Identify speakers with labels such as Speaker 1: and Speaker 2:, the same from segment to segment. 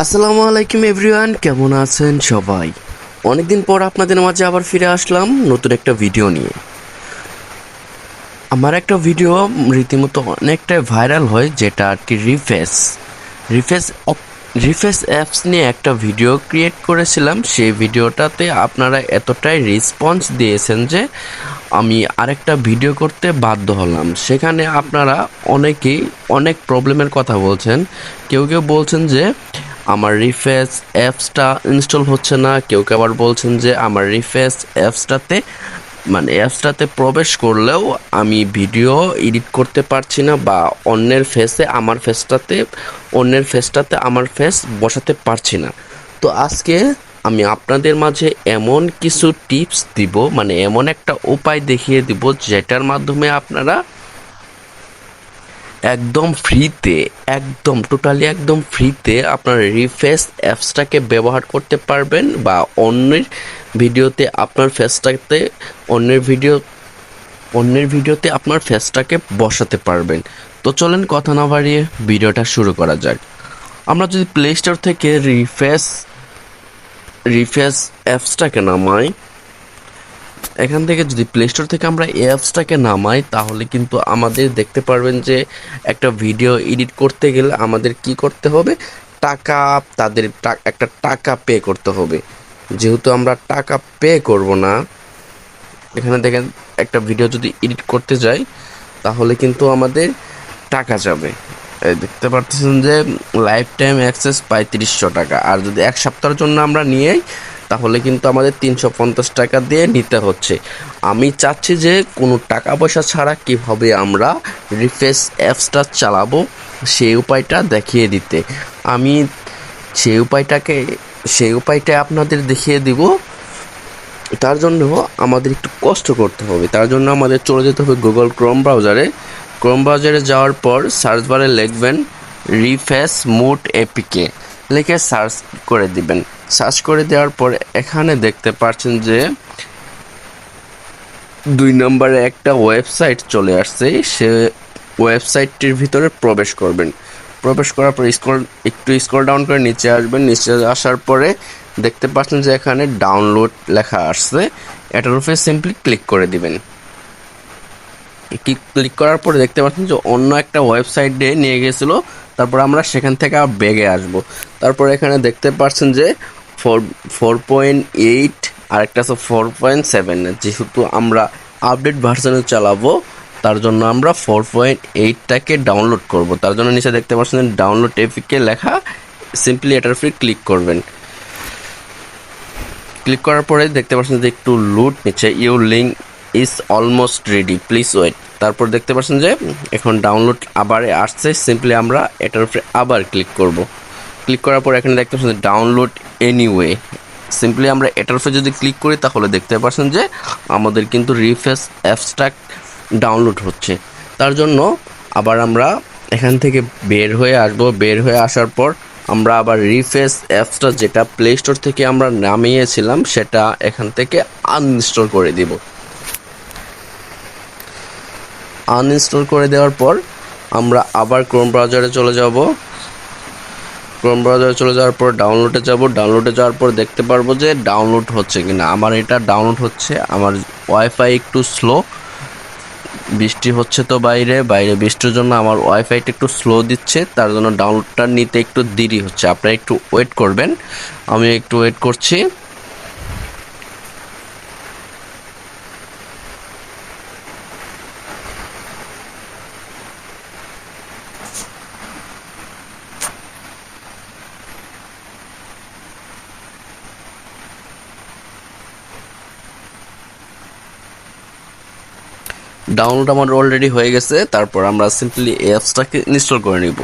Speaker 1: আসসালামু আলাইকুম এভরিওয়ান, কেমন আছেন সবাই? অনেকদিন পর আপনাদের মাঝে আবার ফিরে আসলাম নতুন একটা ভিডিও নিয়ে। আমার একটা ভিডিও রীতিমতো অনেকটাই ভাইরাল হয়, যেটা আর কি রিফেস রিফেস অ্যাপস নিয়ে একটা ভিডিও ক্রিয়েট করেছিলাম। সেই ভিডিওটাতে আপনারা এতটাই রেসপন্স দিয়েছেন যে আমি আরেকটা ভিডিও করতে বাধ্য হলাম। সেখানে আপনারা অনেকেই অনেক প্রবলেমের কথা বলছেন। কেউ কেউ বলছেন যে আমার রিফেস অ্যাপসটা ইনস্টল হচ্ছে না, কেউ কেউ আবার বলছেন যে আমার রিফেস অ্যাপসটাতে প্রবেশ করলেও আমি ভিডিও এডিট করতে পারছি না, বা অন্যের ফেসটাতে আমার ফেস বসাতে পারছি না। তো আজকে আমি আপনাদের মাঝে এমন কিছু টিপস দিব, এমন একটা উপায় দেখিয়ে দিব যেটার মাধ্যমে আপনারা একদম ফ্রিতে আপনার রিফেস অ্যাপসটাকে ব্যবহার করতে পারবেন, বা অন্যের ভিডিওতে আপনার ফেসটাতে অন্যের ভিডিওতে আপনার ফেসটাকে বসাতে পারবেন। তো চলেন কথা না বাড়িয়ে ভিডিওটা শুরু করা যাক। আমরা যদি প্লে স্টোর থেকে রিফেস অ্যাপসটাকে নামাই, এখান থেকে যদি প্লে স্টোর থেকে আমরা এই অ্যাপসটাকে নামাই, তাহলে কিন্তু আমাদের দেখতে পারবেন যে একটা ভিডিও এডিট করতে গেলে আমাদের কি করতে হবে, একটা টাকা পে করতে হবে। যেহেতু আমরা টাকা পে করব না, এখানে দেখেন একটা ভিডিও যদি এডিট করতে যাই তাহলে কিন্তু আমাদের টাকা যাবে। এই দেখতে পাচ্ছেন যে লাইফ টাইম অ্যাক্সেস 3500 টাকা, আর যদি এক সপ্তাহের জন্য আমরা নিয়ে তাহলে কিন্তু আমাদের 350 টাকা দিয়ে নিতে হচ্ছে। আমি চাচ্ছি যে কোনো টাকা পয়সা ছাড়া কিভাবে আমরা রিফ্রেশ অ্যাপসটা চালাবো সেই উপায়টা দেখিয়ে দিতে। আমি সেই উপায়টা আপনাদের দেখিয়ে দিব। তার জন্য আমাদের একটু কষ্ট করতে হবে। তার জন্য আমাদের চলে যেতে হবে গুগল ক্রোম ব্রাউজারে যাওয়ার পর সার্চ বারে লিখবেন রিফ্রেশ মোড এপিকে, লিখে সার্চ করে দিবেন। সার্চ করে দেওয়ার পর এখানে দেখতে পাচ্ছেন যে 2 নম্বরে একটা ওয়েবসাইট চলে আসছে। সে ওয়েবসাইটটির ভিতরে প্রবেশ করবেন। প্রবেশ করার পর একটু স্ক্রল ডাউন করে নিচে আসবেন। নিচে আসার পরে দেখতে পাচ্ছেন যে এখানে ডাউনলোড লেখা আসছে, এটার উপরে সিম্পলি ক্লিক করে দিবেন। ক্লিক করার পরে দেখতে পাচ্ছেন যে অন্য একটা ওয়েবসাইটে নিয়ে গেছিলো। তারপর আমরা সেখান থেকে বেগে আসবো। তারপর এখানে দেখতে পাচ্ছেন যে 4.8 আর একটা আছে 4.7। যেহেতু আমরা আপডেট ভার্সনে চালাবো, তার জন্য আমরা 4.8টাকে ডাউনলোড করব। তার জন্য নিচে দেখতে পাচ্ছেন ডাউনলোড এপিকে লেখা, সিম্পলি এটার উপরে ক্লিক করবেন। ক্লিক করার পরে দেখতে পাচ্ছেন যে একটু লুট নিচ্ছে, your link is almost ready, please wait. তারপর দেখতে পাচ্ছেন যে এখন ডাউনলোড আবার আসছে, সিম্পলি আমরা এটার উপরে আবার ক্লিক করব। ক্লিক করার পর এখানে দেখতে পাচ্ছেন ডাউনলোড এনিওয়ে, সিম্পলি আমরা এটার উপরে যদি ক্লিক করি তাহলে দেখতে পাচ্ছেন যে আমাদের কিন্তু রিফ্রেশ অ্যাপসটা ডাউনলোড হচ্ছে। তার জন্য আবার আমরা এখান থেকে বের হয়ে আসবো। বের হয়ে আসার পর আমরা আবার রিফ্রেশ অ্যাপসটা যেটা প্লে স্টোর থেকে আমরা নামিয়েছিলাম সেটা এখান থেকে আনইনস্টল করে দিব। আনইনস্টল করে দেওয়ার পর আমরা আবার ক্রোম ব্রাউজারে চলে যাব। ক্রোম ব্রাউজারে চলে যাওয়ার পর ডাউনলোডে যাব। ডাউনলোডে যাওয়ার পর দেখতে পারবো যে ডাউনলোড হচ্ছে কিনা। আমার এটা ডাউনলোড হচ্ছে। আমার ওয়াইফাই একটু স্লো, বৃষ্টি হচ্ছে তো বাইরে বৃষ্টির জন্য আমার ওয়াইফাইটা একটু স্লো দিচ্ছে, তার জন্য ডাউনলোডটা নিতে একটু দেরি হচ্ছে। আপনারা একটু ওয়েট করবেন, আমি একটু ওয়েট করছি। ডাউনলোড আমার অলরেডি হয়ে গেছে। তারপর আমরা সিম্পলি অ্যাপসটাকে ইনস্টল করে নিব।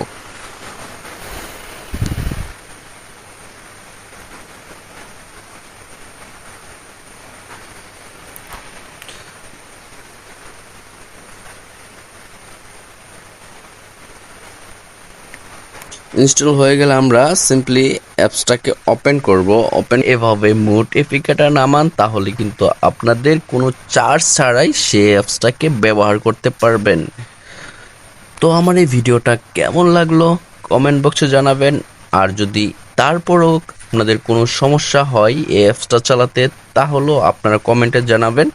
Speaker 1: ইনস্টল হয়ে গেলে আমরা সিম্পলি অ্যাপসটাকে ওপেন করব। এভাবে মোড এপিকেটা নামান, তাহলে কিন্তু আপনাদের কোনো চার্জ ছাড়াই সেই অ্যাপসটাকে ব্যবহার করতে পারবেন। তো আমার এই ভিডিওটা কেমন লাগলো কমেন্ট বক্সে জানাবেন। আর যদি তারপরও আপনাদের কোনো সমস্যা হয় এই অ্যাপসটা চালাতে, তাহলেও আপনারা কমেন্টে জানাবেন,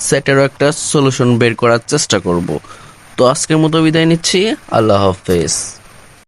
Speaker 1: সেটারও একটা সলিউশন বের করার চেষ্টা করব। তো আজকের মতো বিদায় নিচ্ছি, আল্লাহ হাফেজ।